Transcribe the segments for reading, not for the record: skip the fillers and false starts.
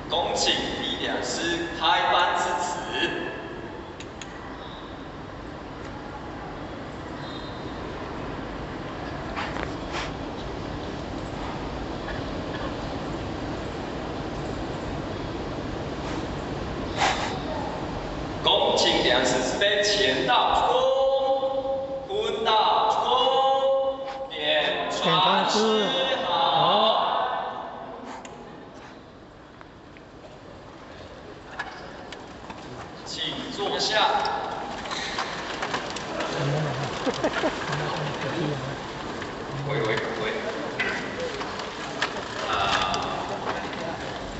恭请李讲师开班致辞。恭请讲师慈悲前道出，坤道出，点传师好。请坐下。喂。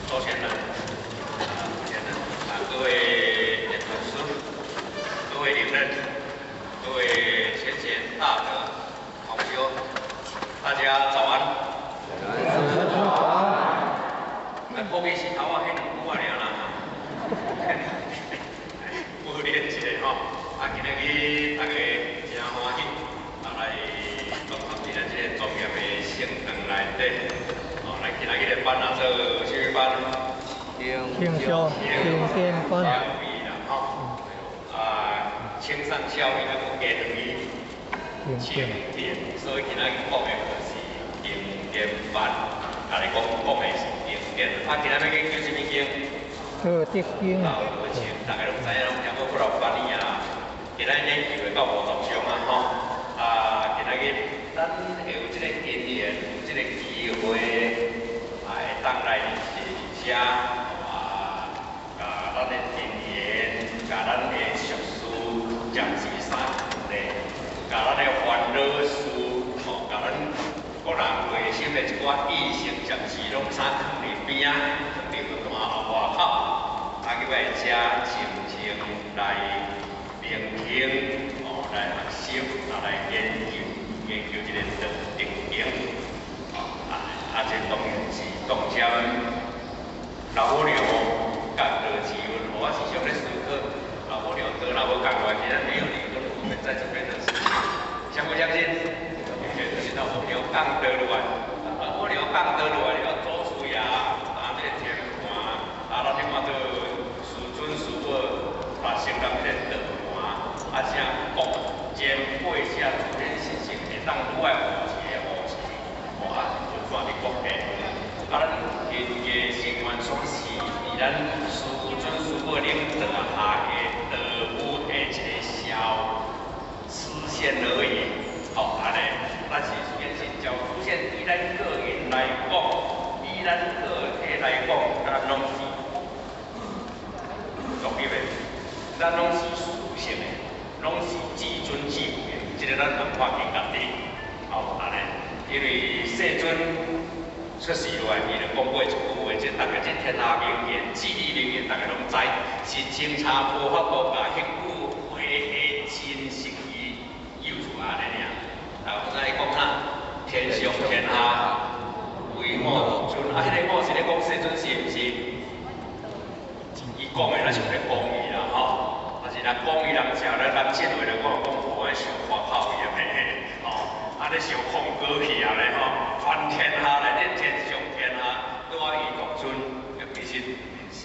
周先生，各位演讲师，各位领人，各位先贤大德、同修，大家早安。早安。后面是头啊，迄两句尔啦。无练一下吼，今日大家真欢喜，来融合伫咱这个庄严的圣堂内底。咱今日的班做什么班？听修听天班。青上教育的加等于青田，所以今仔日讲的就是青田班。甲你讲的是青田，今仔日叫什么经？德经。大家拢知影，拢听过不老翻译啊。今仔日机会到50章啊吼。今仔日咱有这个因缘，有这个机会，当来写下咱的因缘，甲咱的俗事讲是啥嘞？甲咱的烦恼事，甲咱个人内心的一寡意识，暂时拢啥放伫边啊，放伫个大外口。叫来遮静静来聆听，来学习，来研究这个德经。这当然是当家老母娘讲的机会，我是上咧思考，老母娘跟老母讲话，其实没有理论，我们在这边的事情，相不相信？就是老母娘讲得落来，老母娘讲得落来，要做事呀，这个天盘，咱你看到。师傅把成人这个道盘，像国前辈下主任是成会当愈来有钱的学习，就算伫国家，咱因个成员所是，以咱师傅领导下的道务的一个小实现而已。安尼，咱是变成叫出现以咱个人来讲，以咱个体来讲，咱拢是。咱拢是属性的，拢是至尊至贵的，这个咱文化应该的。安尼，因为世尊出世来，伊就讲过一句话，即大家即天下名言、至理名言，大家拢知，是清查无法度把迄句话的真实意诱出来的尔。我再讲啥？天上天下唯我独尊，迄个我是咧讲世尊是毋是？伊讲的咱是咧讲伊啦，但是咱讲伊人食咧，咱这话咧，我讲我想发炮伊嘿，咧想放过去啊咧全天下咧，恁天上天下都我伊独尊，其实是，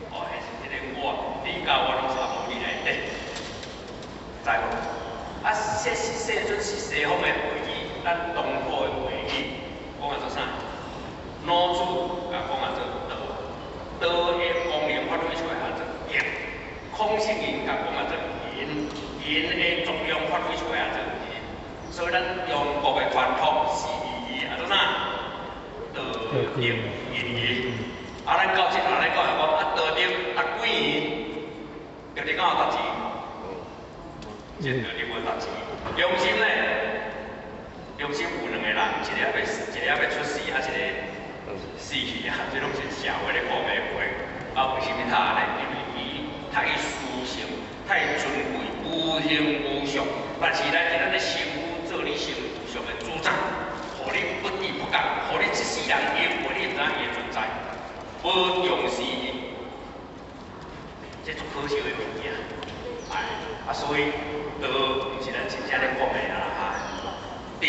迄是迄个我，你甲我拢差无你内底，知无？这是世尊是西方的会议，咱东方的会议，讲做啥？老子甲讲做道，道的光明发挥出来做言，空性因甲讲做言，言的作用发挥出来做言，所以咱中国的传统是做啥？道德言语。咱到这咱讲道德读几年？到底敢有读字？这道德无读字，良心呢？良心有两个人，一个还袂出世，一个死去啊！这拢是社会咧讲的话。为什么他呢？因为伊太殊胜、太尊贵、无形无相，但是咱的身躯做你身躯上的主宰，互你不依不讲，互你一世人因为你唔知伊的存在，无重视伊，这足可惜的物件。所以道毋是咱真正咧讲的啦第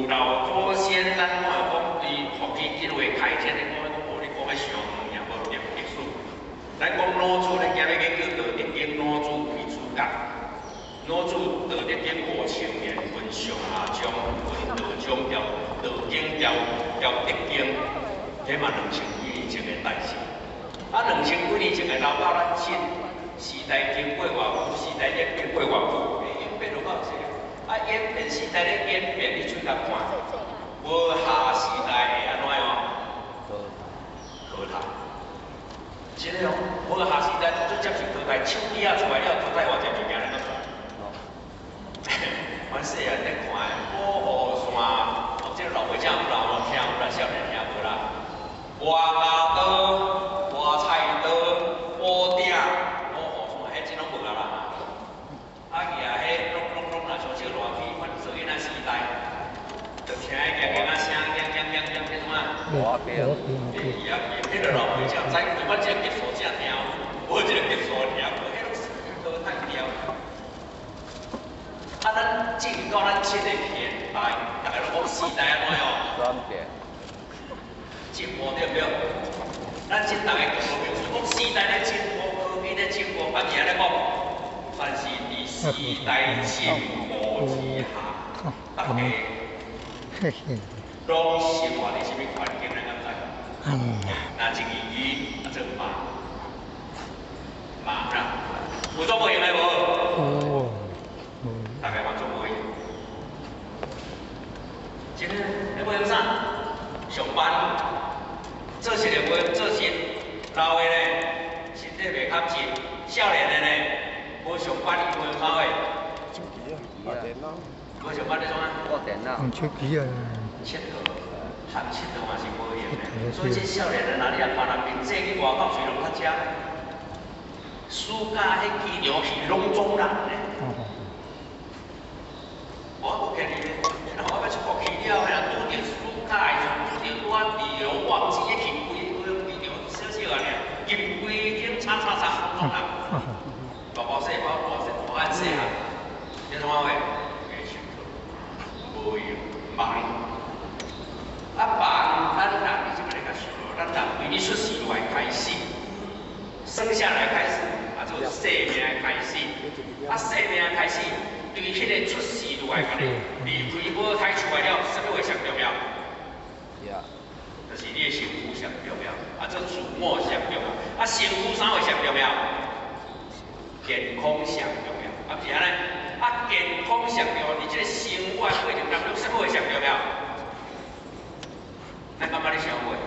老祖先，咱我讲对福气因为开天的，我讲你讲的上远，老子道德经5千年，分上下章，分道章调，道经调德经，这嘛2000几年前的代志。啊，2000几年前的老狗咱亲，时代经过偌久，时代演变过偌久，演变就到这。啊，演变时代咧演变，你出来看，无下时代会安怎样？淘汰。真的哦，无下时代就接受淘汰，手机啊出来了，淘汰偌济物件咧，怎？阮细汉咧看的保护伞，哦，这老岁仔有老听有啦，少年听无啦。活牙刀、活菜刀、保鼎、保护伞，迄真拢无啊啦。啊，伊啊，迄拢若像少热气，反正因那时代，就听迄个个声，迄种啊。我给啊。伊啊，迄个老岁仔知，我这个吉数正听，我这个吉数听，迄拢是淘汰掉。啊，咱进入到咱这个现代，大家拢讲时代安怎样？转变。进步对不对？咱这大家讲时代咧进步，科技咧进步，啊，而咧讲，但是伫时代进步之下，大家拢生活伫什么环境咧？敢知？那一个语，啊，做忙啦，有做无用的无？大概嘛做无用。今日你无用啥？上班，做事就无做事，老的咧身体袂较紧，少年的咧无上班伊无用啥货？手机啊，打电脑。无上班咧创啊？我电脑。用手机啊。佚佗，含佚佗嘛是无用的。所以这少年人哪里啊，别人面坐去外口随拢较食，暑假迄机场去拢总人咧。我无骗你咧，然后我要出国去了，嘿，拄着暑假的时候，拄着拄啊旅游旺季，一去规机场小小啊尔，入规间叉，拢总人。大包小包，大汉小啊，这种话会上课，无用，忙。啊忙，咱人你就要来甲想咯，咱人为你出世来开始，生下来开始，啊做生命开始，啊生命开始。对迄个出世来讲咧，离开母胎出来了，什么会上重要？就是你的身躯上重要，啊，这祖母上重要，啊，身躯啥会上重要？健康上重要，啊，是安尼，啊，健康上重要，你这个生活过程当中，什么会上重要？咱感觉你想过？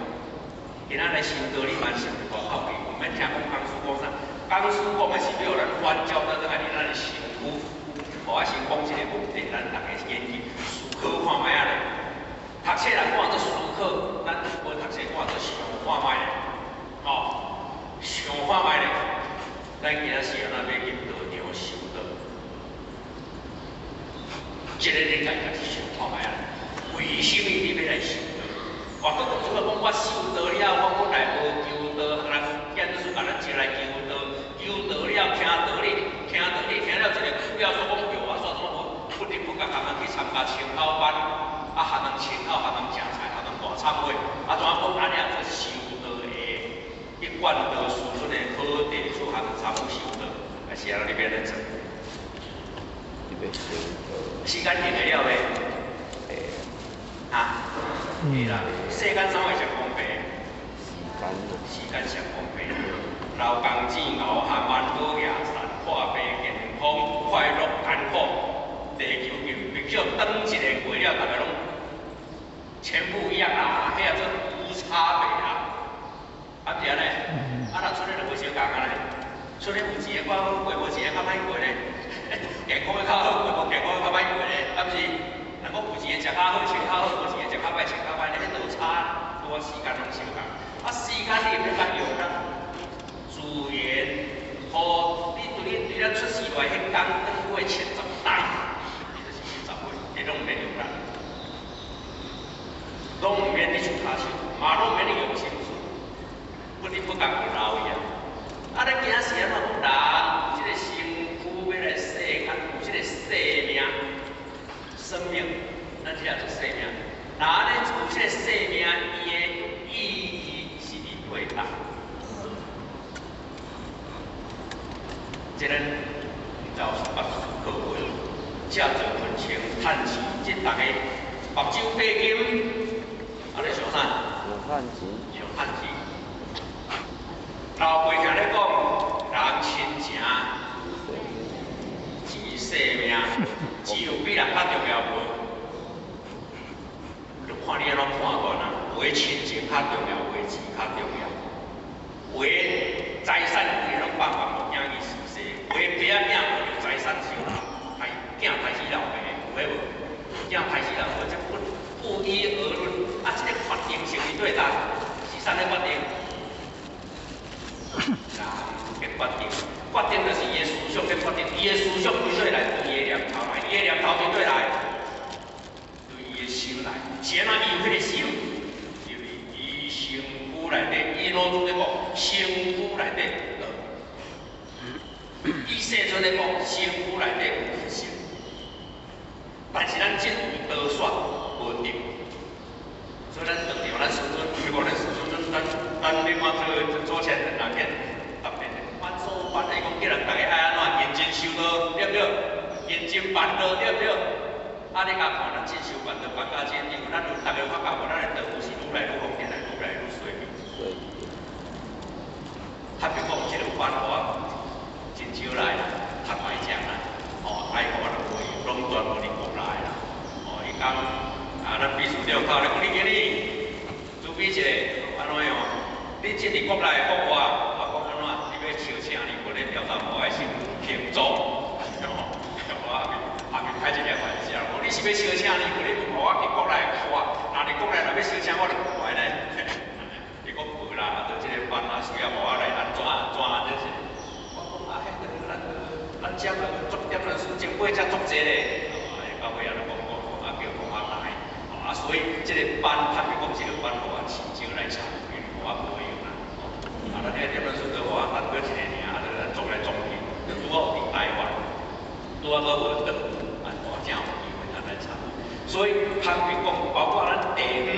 今仔日新道理蛮上大考虑，我们听讲江苏讲啥？江苏讲的是要咱翻教到咱的身躯。我先讲一个问题，咱大家研究思考看卖啊咧。读册来看做思考，咱无读册看做想看卖咧。哦，想看卖咧，咱今仔时啊，咱要入道场修道。这个你家己想看卖啊？为什么你要来修道？我搁除了讲我修道了，我来无求道，来建筑师把咱接来求道，求道了，听道理，听了一个苦了，说讲有啊，说什么不得不甲他们去参加青考班，啊，学人青考，学人食菜，学人大参会，啊，怎讲安尼啊做修道的，一贯道师出的好地处学人参与修道，还是啊，你别来做。时间定会了未？啊，是啦，世间啥会上公平？时间上公平。劳工钱熬含万多夜散，破病健康快乐艰苦，地球必须等一个过了，大家拢全部一样啦，迄叫做无差别啦。啊，是安尼，啊，若出咧就袂相共安尼，出咧有钱的较好过，无钱的较歹过咧，健康的较好过，无健康的较歹过咧，啊，毋是，若讲有钱的食较好，穿较好，无钱的食较歹，穿较歹，迄落差多时间拢相共，啊，时间你也免用啦。资源，互你对咱出世来迄天，等过前10代，你就是10岁，你拢唔免用啦，拢唔免你出骹手，嘛拢唔免你用心思，不得不讲有老伊啊。啊，咱今仔时啊，人有这个身躯要来世间，有这个生命，咱这叫做生命。那安尼有这个生命，伊的意义是伫对答。这咱就捌课会，下者分清，趁钱，即大家目睭戴金，安尼上啥？有汉钱，上趁钱。老辈兄咧讲，人亲情，钱生命，钱有比人较重要无？就看你安怎判断啊。为亲情较重要，为钱较重要。为财产有迄种办法，无惊伊死死；为别仔囝有财产受人，囝害死老爸，有迄无？囝害死老爸，这不一而论。啊，这个决定是伊对答，是啥咧决定？嘅决定，决定就是伊的思想嘅决定，伊的思想对对来，对伊的念头来，伊的念头对对来，对伊的心来，是安怎伊有迄个心？就是伊身躯内底，伊老祖咧讲，身躯内底伊生出咧讲，身躯内底有决心，但是咱真有多选无定，所以咱当着咱师尊，如果咱师尊，咱另外做前人那片。班所班来讲，叫人大家爱安怎认真修道，对不对？认真办道，对不对？啊，你甲看，咱真修办道办甲真，因为咱有大家发觉无，咱的道路是愈来愈方便，愈来愈顺利。太平讲，这个办法真少来啦，太歹讲啦。哦，爱国的会拢全部伫国内啦。哦，伊讲啊，咱秘书长靠咧讲，你今日主比一个安怎样？你这伫国内国外，啊讲安怎？你要收请你，我咧调查无爱先评总，我下面开一个玩笑，我你是要收请你，我你唔我伫国内看，那伫国内若要收请我就唔来咧。你讲无啦，就这个班啊需要无我来安怎，就是。我讲啊，迄个咱这个足点人数前辈才足济咧，到尾啊就讲啊叫讲啊来，啊所以这个班他们讲这个班我请就来参与，我可以。啊，咱迄点人数的话，咱过一个年啊，咱总来总去，拄好伫台湾，拄好搁无倒，啊，大正有机会咱来参与。所以摊平讲，包括咱第五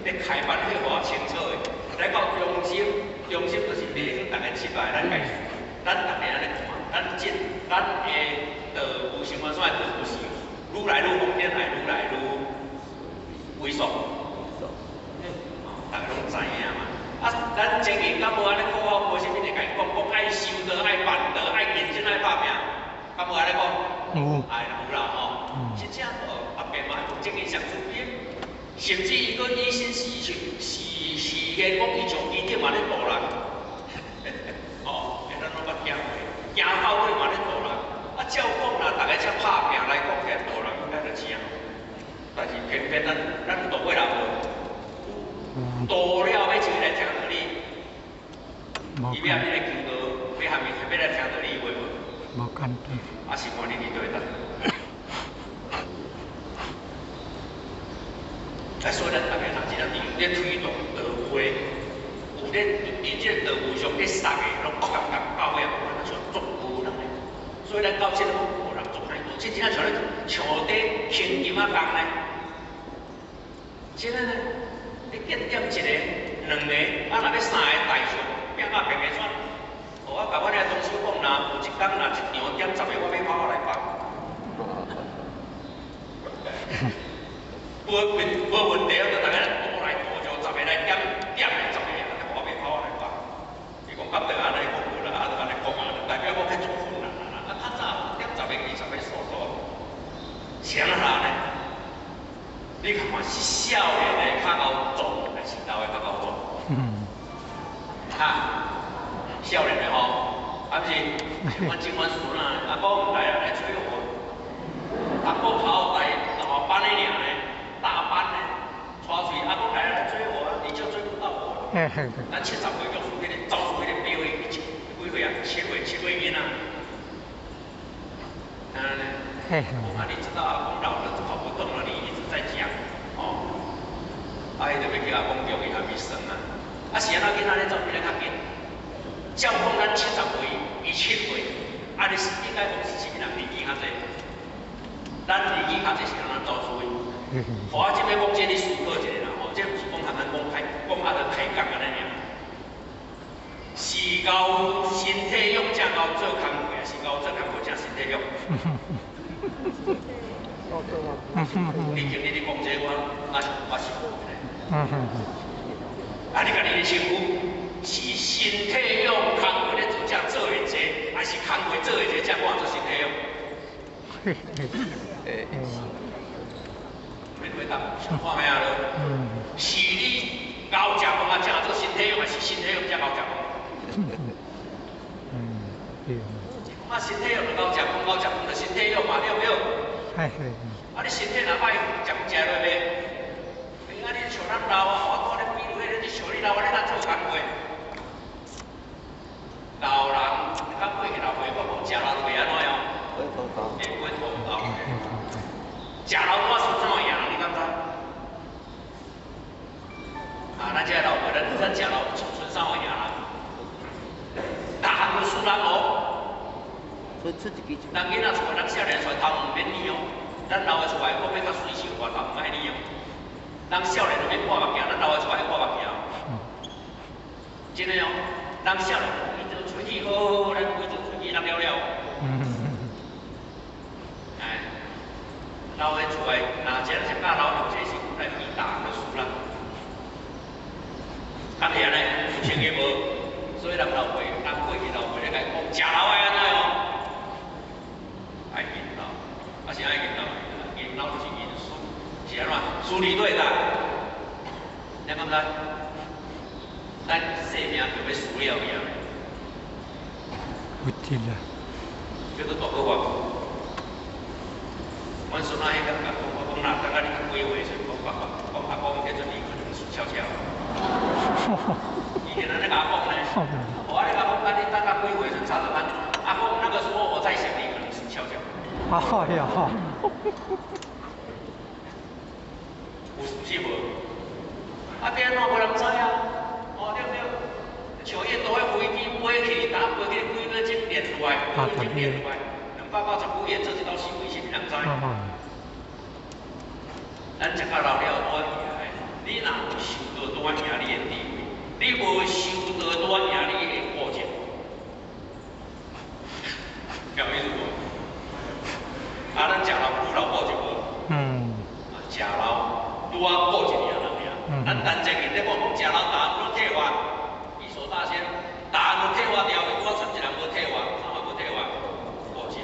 咧开办迄偌清楚的，来到中心就是每大家七摆，咱家咱大家安尼看，咱的道务生活算道务是愈来愈方便，来愈来愈猥琐，大家拢知影嘛。啊，咱前期敢无安尼讲好，无啥物会甲伊讲爱修道、爱办道、爱认真、爱拍拼，敢无安尼讲？有，爱啦有啦吼。真正阿伯嘛，前期上出边，甚至伊个以身试现讲伊从基地嘛咧度人，哦，咱拢捌听过，行到底嘛咧度人。啊，照讲啦，大家才拍拼来讲起来度人应该就正，但是偏偏咱度过人无。多了要一个来听道理，伊要你来求道，要下面要来听道理话无？无简单。啊是看你伫对搭。啊，所以咱大家若真正利用咧推动道会，有咧伫这个道路上咧送的，拢各各到位啊，咱像足无人咧。所以咱到这个无人做太多，真正像咧墙底轻金啊工咧，现在呢？你点一个、两个，啊，若要三个大项，变啊变个选。我甲我咧同事讲，若有一天若一场点10个，我要跑来放。无问题，就大家多来多就10个来点个10个，我要跑来放。伊讲甲着安尼讲无啦，啊就安尼讲啊，代表我去做困难啦。啊，较早点10个、20个数多，谁人呢？你看看是少年的较好做，还是老的较好做？少年的吼，啊不是，阮今晚孙啊，阿公来啊来催我，阿公头来大班的尔呢，大班的，带去阿公来啊来追我，你就追不到我。咱70岁就属迄个走出迄个标的，几岁啊？7岁囡仔。啊，你知道阿公老了跑不动了，你一直在讲，哦，啊，伊就要叫阿公叫伊下面生啊，啊是安怎囡仔咧走比咧较紧？照讲咱70岁，伊7岁，啊你是应该讲是啥物人年纪较济？咱年纪较济是安怎走出去？我即摆讲这你思考一下啦，吼，这不是讲咱讲啊个开讲安尼尔，是够身体用正够做工课，是够做工课正身体用。你今日你讲这我是无咧。啊，你讲你的身躯是身体用空话咧做这做会济，还是空话做会济才看做身体用？免回答，想看咩啊？是你熬食饭啊，才做身体用，还是身体用才熬食饭？啊，身体用就熬食饭，熬食饭就身体用嘛，对不对？啊，你身体若歹，食唔食落袂？啊，你像咱老啊，我讲你比如迄个，你像你老啊，你哪做工课？老人，你讲过去老岁，我讲食老会安怎样？会头高。食老多是怎么样？你感觉？啊，咱这老辈咱食老纯啥物样啦？大汉都输人哦。咱囡仔厝，咱少年出头唔免理哦。咱老的厝内，我要较水性，外头唔爱理哦。咱少年就免挂目镜，咱老的厝爱挂目镜。真的哦，咱少年规条出去好，咱规条出去咱了了。哎，老的厝内，若真是教老有些是来比大就输啦。较厉害咧，有成绩无？所以咱老辈，咱过去老辈咧讲，食老爱安怎样？爱认老，啊是爱认老，认老就是认输，是安怎？输离对待，你敢知？咱生命就要输了命。不知啦。叫做大个话，阮孙仔迄个甲我讲啦，等下你几岁时，我阿公叫做你可能输悄悄。以前咱咧甲我讲咧，我咧甲我讲，你等到几岁时查查看，阿公那个时候我在想，你可能输悄悄。哎呀！有是无？啊，变怎无人知啊？哦，对不对？像伊倒个飞机飞去，打飞去几个钟连落来，几个钟连落来，290几页做一道新闻是毋人知？咱食到老了多赢的，你若有受到多赢你的地位，你无受到多赢你的过节，有意思无？啊，咱食老愈老过节无？食老拄啊过一年了尔。咱单一日咧讲食老大都退化，理所当然，大都退化掉，我剩一人无退化，啥物无退化？过节。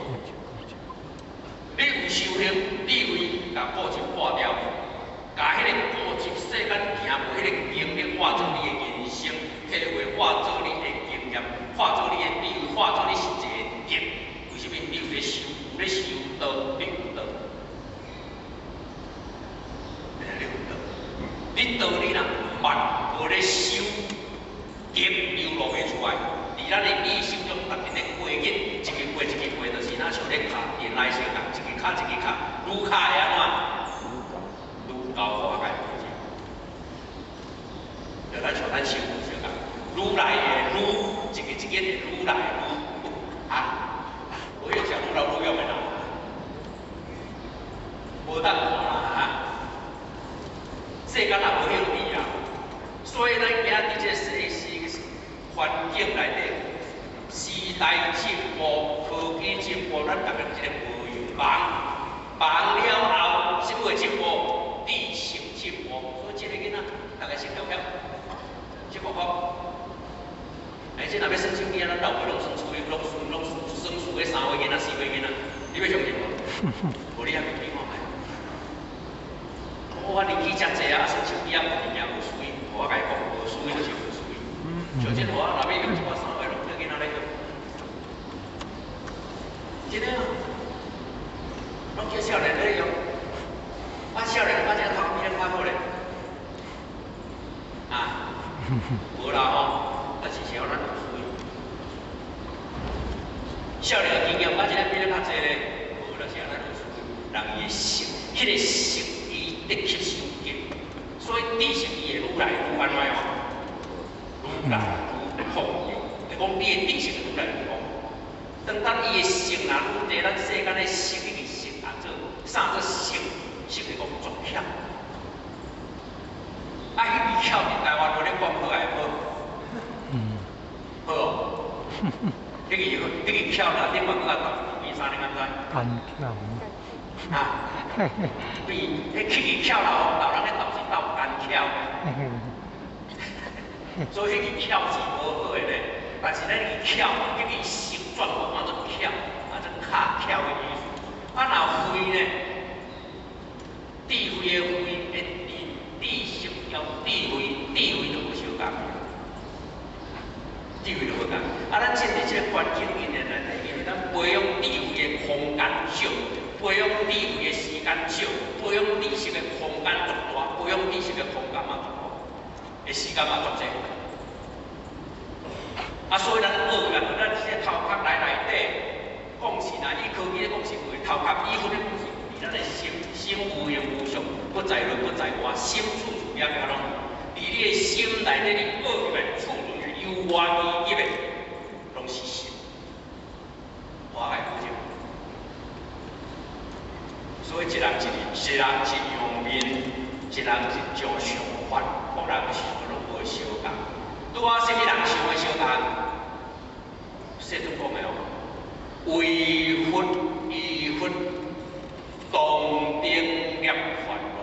你有修行，你为甲过节化掉，甲迄个过节世间行过迄个经历化作你的人生体会，化作你的经验，化作你的比喻，化作你实际的业。为什么你有咧修？有咧修道，你有道。你道理若慢，无咧修，业流露袂出来。伫咱的意识中，逐日咧过日，一日过一日过，就是咱像咧卡电来相共，一日卡一日卡，愈卡会安怎？愈高化解过节。就咱像咱修相共，愈来会愈，一日一日愈来愈啊！无要讲愈老愈勇的人，无当看啦。世间也无晓得啊，所以咱今日这世环境内底，时代进步、科技进步，咱大家一个无用忙了后，什么会进步？理性进步。所以这个囡仔，大家先了解，这个好。而且若要算手机，咱老辈拢算数，拢算数个3岁囡仔、4岁囡仔，你要相信无？无你也袂听看。我年纪遮济啊，算手机啊，物件有水，我甲伊讲无水就是无水。像这我若要用1、2岁拢叫囡仔咧用，真的啊，拢叫少年咧用，啊少年把这头皮咧看好咧，啊，无啦吼，但是是互咱有水。少年的经验把这个比咧较济咧，无就是互咱有水，人伊的性，迄个性。得吸收紧，所以知识伊会愈来愈安怎样？愈来愈丰富。就讲你的知识愈来愈丰富。当伊的性若愈多，咱世间的性已经性啊做啥做性？性是讲作巧。啊，迄味巧伫台湾无咧讲好还好？好哦。迄个巧啦，另外搁较重，为啥你敢知？干巧。啊，比迄起巧老人咧斗是斗干巧，所以迄个巧是无好诶咧。但是咱个巧，迄个形状无按做巧，按做卡巧诶意思。啊，若灰呢？智慧诶慧，智识要智慧就无相共。智慧就好共。啊，咱现在即个环境因诶内底，因为咱培养智慧诶空间少，培养智慧诶时间少，培养知识诶空间足大，培养知识诶空间嘛足大，诶时间嘛足济。啊，所以咱学啊，咱即个头壳内底讲是呐，以科技咧讲是为头壳以后咧讲是为咱诶心无形无相，不在内不在外，心处处了了拢，伫你诶心内底咧学入来，处处是由外而入诶，拢是心。我爱不就？所以一人一样面，一人一种想法，各人想拢无相共。拄啊，什么人想的相共？世尊讲的哦，为佛依佛，当定涅烦恼，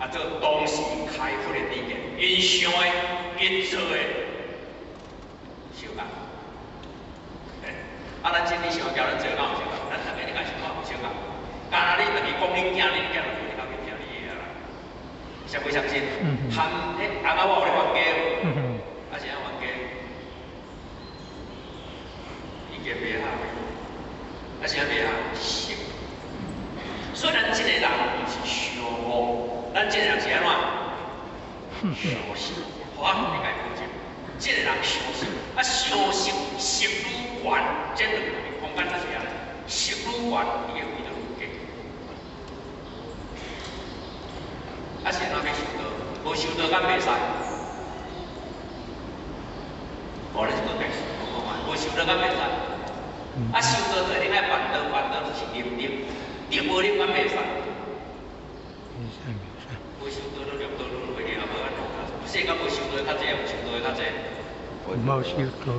啊，这当时开佛的理念，因想的、因做的相共。啊，咱真理想叫咱做哪有相共？咱逐个你讲想法有相共。干那你就是讲恁囝，恁囝就不会到恁囝你个啦。相不相信？含迄阿妈我有咧冤家，啊是安冤家，意见袂合，啊是安袂合，是。虽然这个人是相恶，咱这个人是安怎？相信，我你该了解。这个人相信，啊相信识愈悬，这两个空间就是安尼，识愈悬，伊个位就愈低。啊是安怎要修道？无修道敢袂使？我咧这个解释，我讲无修道敢袂使？啊修道就一定爱办道，办道就是念，无念敢袂使？无修道都念道都袂念，啊无安怎？世间无修道较济，有修道较济。冇修道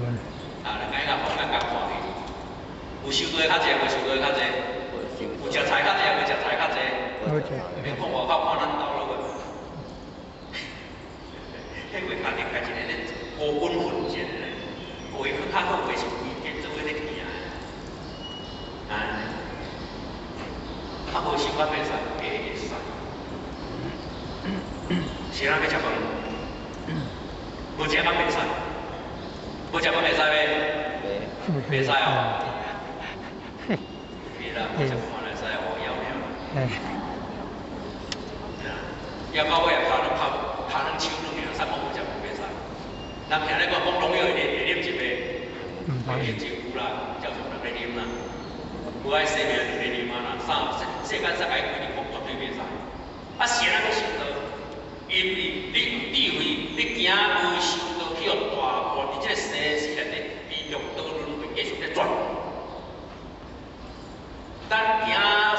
啊，人家讲讲看去，有修道较济，无修道较济，有食菜较济，无食菜较济。免讲外口看咱兜落去。迄位家己家一个咧无本分见咧，为去较好，为是为见做咧行啊，啊无习惯袂使，会使。是咱要食饭，无食敢袂使，无食敢袂使咩？袂使哦。别啦，我食饭来使我要了。要到尾也拍两手两样，啥物无食无袂使。人听咧讲农药会啉一杯，会啉一壶啦，照常人咧啉啦。有爱生命就咧啉啊啦，世间啥个规定讲绝对袂使。啊，是咱要修道，因为你有智慧，你行无修道去互大破，伫这个生死内底，你用道轮回继续咧转。咱行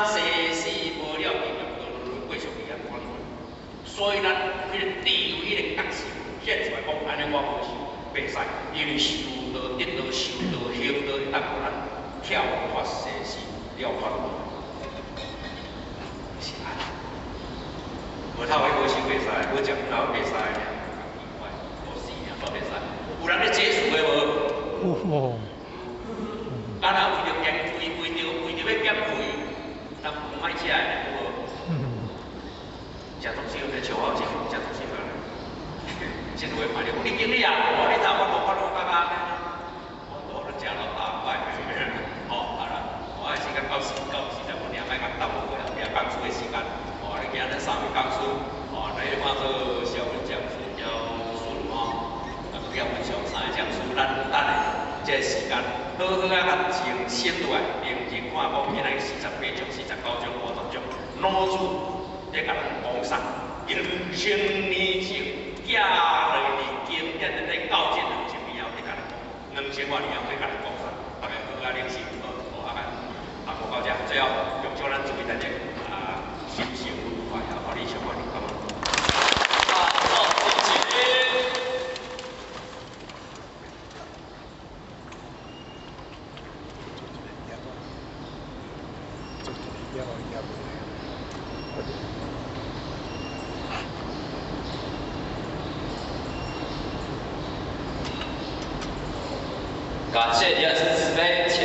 生死无了，去用道轮回继续去转。所以咱迄个智慧迄个角色显出来讲，安尼我无修袂使，因为修道、得道、修道、行道，会当互咱跳脱生死，了脱轮回。是安尼。无透迄无修袂使，无食头袂使，奇怪，无死命都袂使。有人咧解释的无？咱若为着减肥，为着要减肥，咱唔爱食的有无？食东西有在笑我，食东西个，现在会买了。你经理啊，我你头我刚刚，我食老大块，好，好啦，我时间到40分，你也莫甲耽误过啦，也讲出的时间，哦，你今日3位讲书，哦，来看做小文讲书，叫书哦，啊，不要分享3个讲书，咱等下这时间，好好啊，静心落来，认真看讲起来48章、49章、50章，脑子。在甲咱讲啥？2000年前寄落去经典的在教这2000年后，在甲咱讲，2000多年后在甲咱讲啥？大家好啊，练习好啊，啊，无到这，最后用叫咱注意大家心情愉快，啊，互你生活愉快。好，谢谢。感谢你的慈悲，请